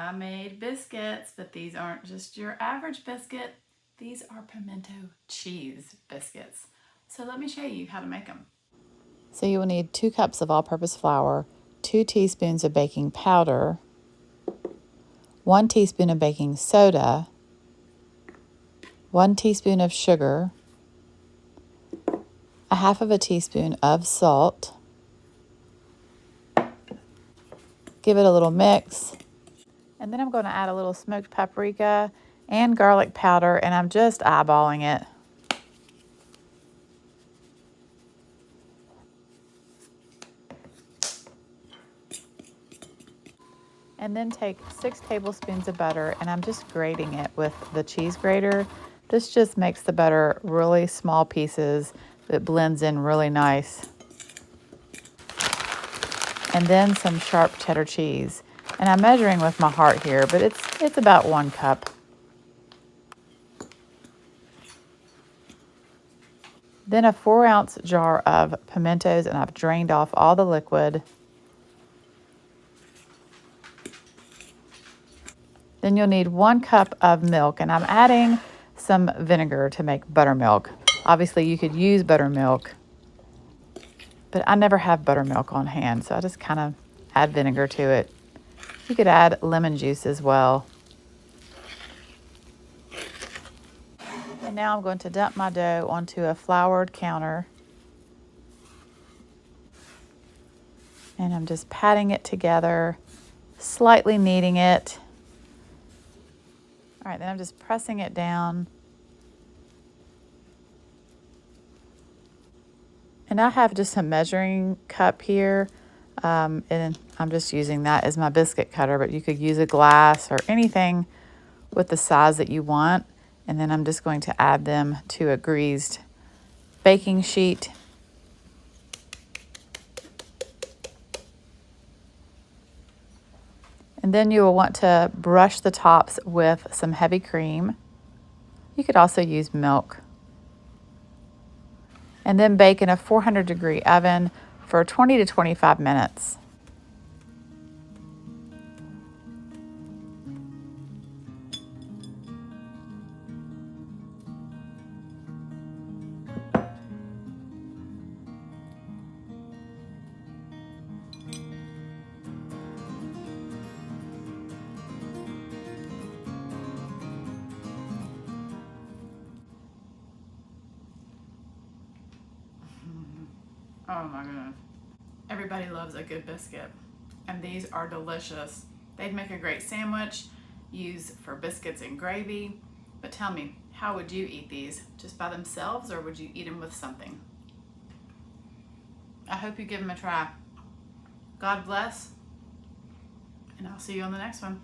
I made biscuits, but these aren't just your average biscuit. These are pimento cheese biscuits. So let me show you how to make them. So you will need 2 cups of all-purpose flour, 2 teaspoons of baking powder, 1 teaspoon of baking soda, 1 teaspoon of sugar, 1/2 teaspoon of salt. Give it a little mix. And then I'm going to add a little smoked paprika and garlic powder, and I'm just eyeballing it. And then take 6 tablespoons of butter, and I'm just grating it with the cheese grater. This just makes the butter really small pieces that blends in really nice. And then some sharp cheddar cheese. And I'm measuring with my heart here, but it's about 1 cup. Then a 4-ounce jar of pimentos, and I've drained off all the liquid. Then you'll need 1 cup of milk, and I'm adding some vinegar to make buttermilk. Obviously, you could use buttermilk, but I never have buttermilk on hand, so I just kind of add vinegar to it. You could add lemon juice as well. And now I'm going to dump my dough onto a floured counter. And I'm just patting it together, slightly kneading it. All right, then I'm just pressing it down. And I have just a measuring cup here, and I'm just using that as my biscuit cutter, but you could use a glass or anything with the size that you want. And then I'm just going to add them to a greased baking sheet. And then you will want to brush the tops with some heavy cream. You could also use milk. And then bake in a 400-degree oven for 20 to 25 minutes. Oh my goodness. Everybody loves a good biscuit, and these are delicious. They'd make a great sandwich, use for biscuits and gravy. But tell me, how would you eat these? Just by themselves, or would you eat them with something? I hope you give them a try. God bless, and I'll see you on the next one.